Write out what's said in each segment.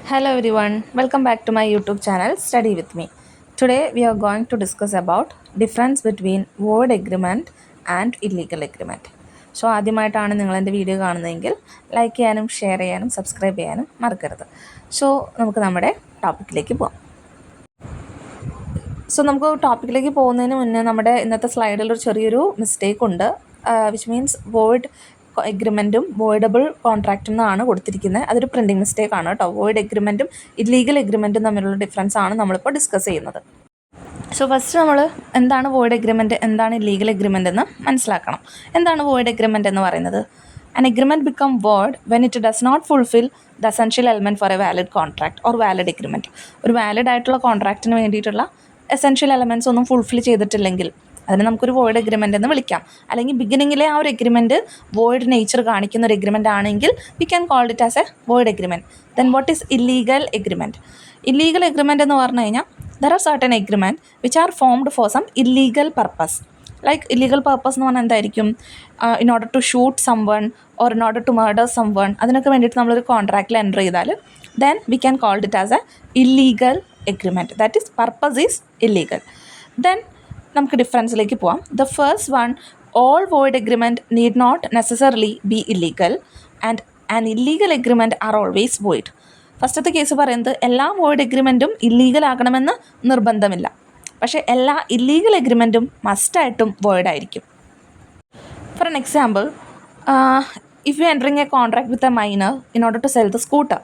Hello everyone, welcome back to my YouTube channel Study with me. Today we are going to discuss about difference between void agreement and illegal agreement. So ആദ്യമായിട്ടാണ് നിങ്ങൾ എൻ്റെ video കാണുന്നതെങ്കിൽ like ചെയ്യാനും share ചെയ്യാനും subscribe ചെയ്യാനും മറക്കരുത്. So നമുക്ക് നമ്മുടെ ടോപ്പിക്കിലേക്ക് പോകാം. നമുക്ക് ടോപ്പിക്കിലേക്ക് പോകുന്നതിന് മുന്നേ നമ്മുടെ ഇന്നത്തെ സ്ലൈഡിൽ ഒരു ചെറിയൊരു മിസ്റ്റേക്ക് ഉണ്ട്, വിച്ച് മീൻസ് വോയിഡ് എഗ്രിമെൻറ്റും വോയിഡബിൾ കോൺട്രാക്റ്റും എന്നാണ് കൊടുത്തിരിക്കുന്നത്. അതൊരു പ്രിൻറ്റിംഗ് മിസ്റ്റേക്ക് ആണ് കേട്ടോ. വോയിഡ് എഗ്രിമെൻറ്റും ഇല്ലീഗൽ എഗ്രിമെൻറ്റും തമ്മിലുള്ള ഡിഫറൻസ് ആണ് നമ്മളിപ്പോൾ ഡിസ്കസ് ചെയ്യുന്നത്. സോ ഫസ്റ്റ് നമ്മൾ എന്താണ് വോയിഡ് എഗ്രിമെൻറ്റ്, എന്താണ് ഇല്ലീഗൽ എഗ്രിമെൻ്റ് എന്ന് മനസ്സിലാക്കണം. എന്താണ് വോയിഡ് എഗ്രിമെൻറ്റ് എന്ന് പറയുന്നത്? An agreement become void when it does not fulfill the essential element for a valid contract or valid agreement. ഒരു വാലിഡ് ആയിട്ടുള്ള കോൺട്രാക്റ്റിന് വേണ്ടിയിട്ടുള്ള എസെൻഷ്യൽ എലമെൻറ്റ്സ് ഒന്നും ഫുൾഫിൽ ചെയ്തിട്ടില്ലെങ്കിൽ അതിന് നമുക്കൊരു വോയിഡ് എഗ്രിമെൻ്റ് എന്ന് വിളിക്കാം. അല്ലെങ്കിൽ ബിഗിനിങ്ങിലെ ആ ഒരു എഗ്രിമെൻറ്റ് വോയിഡ് നേച്ചർ കാണിക്കുന്ന ഒരു എഗ്രിമെൻ്റ് ആണെങ്കിൽ we can called it as a void agreement. Then what is illegal agreement? Illegal agreement എന്ന് പറഞ്ഞു കഴിഞ്ഞാൽ there are certain agreement which are formed for some illegal purpose. Like illegal purpose എന്ന് പറഞ്ഞാൽ എന്തായിരിക്കും? In order to shoot someone or in order to murder someone, അതിനൊക്കെ വേണ്ടിയിട്ട് നമ്മളൊരു കോൺട്രാക്റ്റിൽ എൻ്റർ ചെയ്താൽ then we can called it as a illegal agreement. That is purpose is illegal. Then നമുക്ക് ഡിഫറൻസിലേക്ക് പോവാം. The first one, all void agreement need not necessarily be illegal and an illegal agreement are always void. ഫസ്റ്റത്തെ case പറയുന്നത് എല്ലാ void എഗ്രിമെൻറ്റും illegal ആകണമെന്ന് നിർബന്ധമില്ല, പക്ഷേ എല്ലാ illegal എഗ്രിമെൻറ്റും മസ്റ്റായിട്ടും വോയിഡ് ആയിരിക്കും. For an example, if you entering a contract with a minor in order to sell the scooter,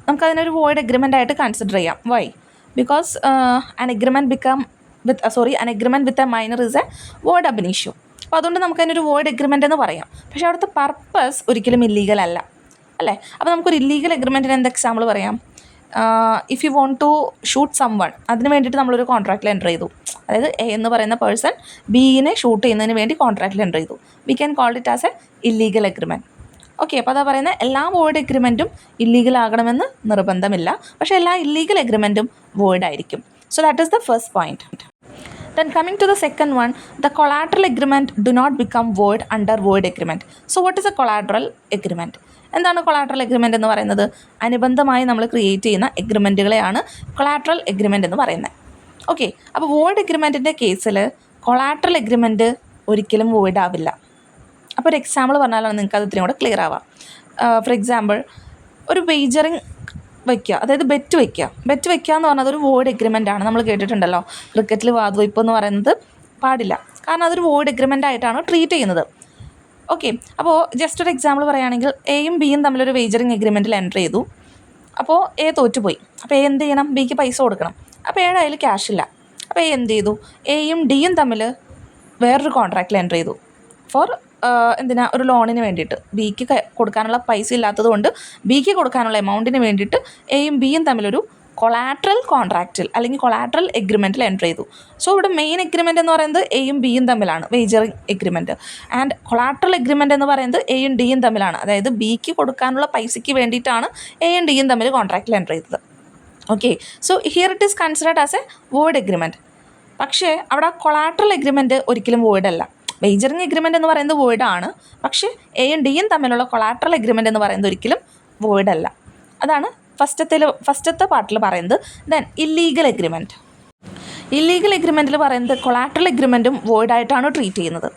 നമുക്കതിനൊരു void agreement ആയിട്ട് കൺസിഡർ ചെയ്യാം. Why? Because an agreement with a minor is a void ab initio. അപ്പോൾ അതുകൊണ്ട് നമുക്കതിനൊരു void agreement എന്ന് പറയാം. പക്ഷേ അവിടുത്തെ purpose ഒരിക്കലും ഇല്ലീഗൽ അല്ല, അല്ലേ? അപ്പോൾ നമുക്കൊരു ഇല്ലീഗൽ എഗ്രിമെൻറ്റിന് എന്ത് എക്സാമ്പിൾ പറയാം? If you want to shoot someone, അതിന് വേണ്ടിയിട്ട് നമ്മളൊരു കോൺട്രാക്റ്റിൽ എൻ്റർ ചെയ്തു. അതായത് എ എന്ന് പറയുന്ന പേഴ്സൺ ബിയിനെ ഷൂട്ട് ചെയ്യുന്നതിന് വേണ്ടി കോൺട്രാക്റ്റിൽ എൻ്റർ ചെയ്തു. We can call it as a illegal agreement. Okay, അപ്പോൾ അതാ പറയുന്നത് എല്ലാ വോയിഡ് എഗ്രിമെൻറ്റും ഇല്ലീഗൽ ആകണമെന്ന് നിർബന്ധമില്ല, പക്ഷേ എല്ലാ ഇല്ലീഗൽ എഗ്രിമെൻറ്റും വോയിഡ് ആയിരിക്കും. So that is the first point. Then coming to the second one, the collateral agreement do not become void under void agreement. So what is a collateral agreement? എന്താണ് collateral agreement എന്ന് പറയുന്നത്? അനുബന്ധമായി നമ്മൾ create ചെയ്യുന്ന എഗ്രിമെൻറ്റുകളെയാണ് collateral agreement എന്ന് പറയുന്നത്. Okay, അപ്പോൾ void എഗ്രിമെൻറ്റിൻ്റെ കേസിൽ കൊളാട്രൽ എഗ്രിമെൻറ്റ് ഒരിക്കലും വോയിഡ് ആവില്ല. അപ്പോൾ ഒരു എക്സാമ്പിൾ പറഞ്ഞാലാണ് നിങ്ങൾക്ക് അത് ഇത്രയും കൂടെ ക്ലിയർ ആവാം. ഫോർ എക്സാമ്പിൾ, ഒരു വേജറിങ് വയ്ക്കുക, അതായത് ബെറ്റ് വയ്ക്കുക എന്ന് പറഞ്ഞത് ഒരു വോയിഡ് എഗ്രിമെൻ്റ് ആണ്. നമ്മൾ കേട്ടിട്ടുണ്ടല്ലോ, ക്രിക്കറ്റിൽ വാതുവയ്പ് എന്ന് പറയുന്നത് പാടില്ല, കാരണം അതൊരു വോയിഡ് എഗ്രിമെൻ്റ് ആയിട്ടാണ് ട്രീറ്റ് ചെയ്യുന്നത്. ഓക്കെ, അപ്പോൾ ജസ്റ്റ് ഒരു എക്സാമ്പിൾ പറയുകയാണെങ്കിൽ എയും ബിയും തമ്മിലൊരു വേജറിങ് എഗ്രിമെൻറ്റിൽ എൻ്റർ ചെയ്തു. അപ്പോൾ എ തോറ്റുപോയി. അപ്പോൾ എ എന്ത് ചെയ്യണം? ബിക്ക് പൈസ കൊടുക്കണം. അപ്പോൾ എയുടെ കയ്യിൽ ക്യാഷ് ഇല്ല. അപ്പോൾ എ എന്ത് ചെയ്തു? എയും ഡിയും തമ്മിൽ വേറൊരു കോൺട്രാക്റ്റിൽ എൻ്റർ ചെയ്തു ഫോർ ഒരു ലോണിന് വേണ്ടിയിട്ട്. ബിക്ക് കൊടുക്കാനുള്ള പൈസ ഇല്ലാത്തത് കൊണ്ട് ബിക്ക് കൊടുക്കാനുള്ള എമൗണ്ടിന് വേണ്ടിയിട്ട് എയും ബിയും തമ്മിലൊരു കൊളാട്രൽ കോൺട്രാക്റ്റിൽ അല്ലെങ്കിൽ കൊളാട്രൽ എഗ്രിമെൻറ്റിൽ എൻ്റർ ചെയ്തു. സോ ഇവിടെ മെയിൻ എഗ്രിമെൻ്റ് എന്ന് പറയുന്നത് എയും ബിയും തമ്മിലാണ്, വേജറിങ് എഗ്രിമെൻറ്റ്. ആൻഡ് കൊളാട്രൽ എഗ്രിമെൻ്റ് എന്ന് പറയുന്നത് എയും ഡിയും തമ്മിലാണ്. അതായത് ബിക്ക് കൊടുക്കാനുള്ള പൈസയ്ക്ക് വേണ്ടിയിട്ടാണ് എയും ഡിയും തമ്മിൽ കോൺട്രാക്റ്റിൽ എൻ്റർ ചെയ്തത്. Okay, so here it is considered as a void agreement. പക്ഷേ അവിടെ കൊളാട്രൽ എഗ്രിമെൻറ്റ് ഒരിക്കലും വോയിഡ് അല്ല. വേജറിങ് എഗ്രിമെൻ്റ് എന്ന് പറയുന്നത് വോയിഡ് ആണ്, പക്ഷേ എയും ഡിയും തമ്മിലുള്ള കൊളാട്രൽ എഗ്രിമെൻ്റ് എന്ന് പറയുന്നത് ഒരിക്കലും വോയിഡ് അല്ല. അതാണ് ഫസ്റ്റത്തെ പാർട്ടിൽ പറയുന്നത്. ദെൻ ഇല്ലീഗൽ എഗ്രിമെൻറ്റിൽ പറയുന്നത് കൊളാട്രൽ എഗ്രിമെൻറ്റും വോയിഡ് ആയിട്ടാണ് ട്രീറ്റ് ചെയ്യുന്നത്.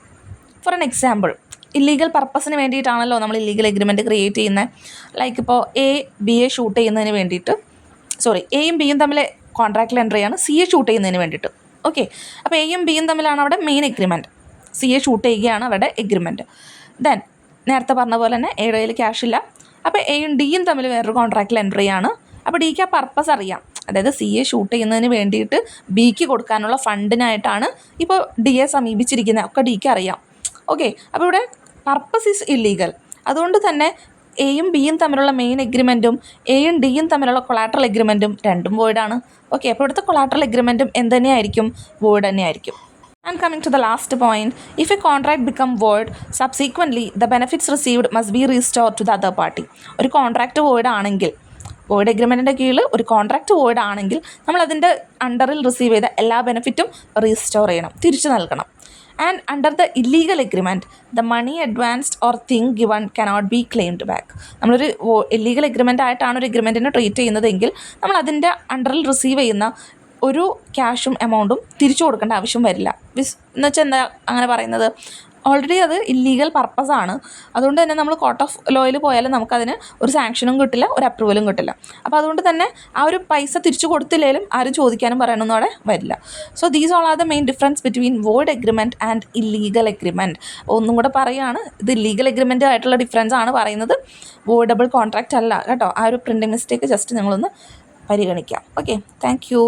ഫോർ എൻ എക്സാമ്പിൾ, ഇല്ലീഗൽ പർപ്പസിന് വേണ്ടിയിട്ടാണല്ലോ നമ്മൾ ഇല്ലീഗൽ എഗ്രിമെൻറ്റ് ക്രിയേറ്റ് ചെയ്യുന്നത്. ലൈക്ക് ഇപ്പോൾ എ ബിയെ ഷൂട്ട് ചെയ്യുന്നതിന് വേണ്ടിയിട്ട്, എയും ബിയും തമ്മിൽ കോൺട്രാക്റ്റിൽ എൻ്റർ ചെയ്യാണ് സിയെ ഷൂട്ട് ചെയ്യുന്നതിന് വേണ്ടിയിട്ട്. ഓക്കെ, അപ്പോൾ എയും ബിയും തമ്മിലാണ് അവിടെ മെയിൻ എഗ്രിമെൻറ്റ്. സിയെ ഷൂട്ട് ചെയ്യുകയാണ് അവിടെ എഗ്രിമെൻറ്റ്. ദെൻ നേരത്തെ പറഞ്ഞ പോലെ തന്നെ എയുടെ കയ്യിൽ ക്യാഷ് ഇല്ല. അപ്പോൾ എയും ഡിയും തമ്മിൽ വേറൊരു കോൺട്രാക്റ്റിൽ എൻ്റർ ചെയ്യാണ്. അപ്പോൾ ഡിക്ക് ആ പർപ്പസ് അറിയാം, അതായത് സിയെ ഷൂട്ട് ചെയ്യുന്നതിന് വേണ്ടിയിട്ട് ബിക്ക് കൊടുക്കാനുള്ള ഫണ്ടിനായിട്ടാണ് ഇപ്പോൾ ഡിയെ സമീപിച്ചിരിക്കുന്നത്, ഒക്കെ ഡിക്ക് അറിയാം. ഓക്കെ, അപ്പോൾ ഇവിടെ പർപ്പസ് ഈസ് ഇല്ലീഗൽ. അതുകൊണ്ട് തന്നെ എയും ബിയും തമ്മിലുള്ള മെയിൻ എഗ്രിമെൻറ്റും എയും ഡിയും തമ്മിലുള്ള കൊളാട്രൽ എഗ്രിമെൻറ്റും രണ്ടും വോയിഡാണ്. ഓക്കെ, അപ്പോൾ ഇവിടുത്തെ കൊളാട്രൽ എഗ്രിമെൻറ്റും എന്ത് തന്നെയായിരിക്കും? വോയിഡ് തന്നെയായിരിക്കും. And coming to the last point, if a contract become void, subsequently the benefits received must be restored to the other party. ഒരു കോൺട്രാക്റ്റ് വോയിഡ് ആണെങ്കിൽ, വോയിഡ് എഗ്രിമെൻറ്റിൻ്റെ കീഴിൽ ഒരു കോൺട്രാക്റ്റ് വോയിഡ് ആണെങ്കിൽ നമ്മൾ അതിൻ്റെ അണ്ടറിൽ റിസീവ് ചെയ്ത എല്ലാ ബെനിഫിറ്റും റീസ്റ്റോർ ചെയ്യണം, തിരിച്ചു നൽകണം. And under the illegal agreement the money advanced or thing given cannot be claimed back. നമ്മളൊരു ഇല്ലീഗൽ എഗ്രിമെൻ്റ് ആയിട്ടാണ് ഒരു എഗ്രിമെൻറ്റിനെ ട്രീറ്റ് ചെയ്യുന്നതെങ്കിൽ നമ്മൾ അതിൻ്റെ അണ്ടറിൽ റിസീവ് ചെയ്യുന്ന ഒരു ക്യാഷും എമൗണ്ടും തിരിച്ചു കൊടുക്കേണ്ട ആവശ്യം വരില്ല. എന്ന് വെച്ചാൽ എന്താ അങ്ങനെ പറയുന്നത്, ഓൾറെഡി അത് ഇല്ലീഗൽ പർപ്പസാണ്. അതുകൊണ്ട് തന്നെ നമ്മൾ കോർട്ട് ഓഫ് ലോയിൽ പോയാലും നമുക്കതിന് ഒരു സാങ്ഷനും കിട്ടില്ല, ഒരു അപ്രൂവലും കിട്ടില്ല. അപ്പോൾ അതുകൊണ്ട് തന്നെ ആ ഒരു പൈസ തിരിച്ചു കൊടുത്തില്ലെങ്കിലും ആരും ചോദിക്കാനും പറയാനൊന്നും അവിടെ വരില്ല. So these all are the main difference between void agreement and illegal agreement. ഒന്നും കൂടെ പറയുകയാണ്, ഇത് ഇല്ലീഗൽ എഗ്രിമെൻ്റ് ആയിട്ടുള്ള ഡിഫറൻസ് ആണ് പറയുന്നത്, വോയിഡബിൾ കോൺട്രാക്റ്റ് അല്ല കേട്ടോ. ആ ഒരു പ്രിൻറ്റിംഗ് മിസ്റ്റേക്ക് ജസ്റ്റ് നിങ്ങളൊന്ന് പരിഗണിക്കാം. Okay, thank you.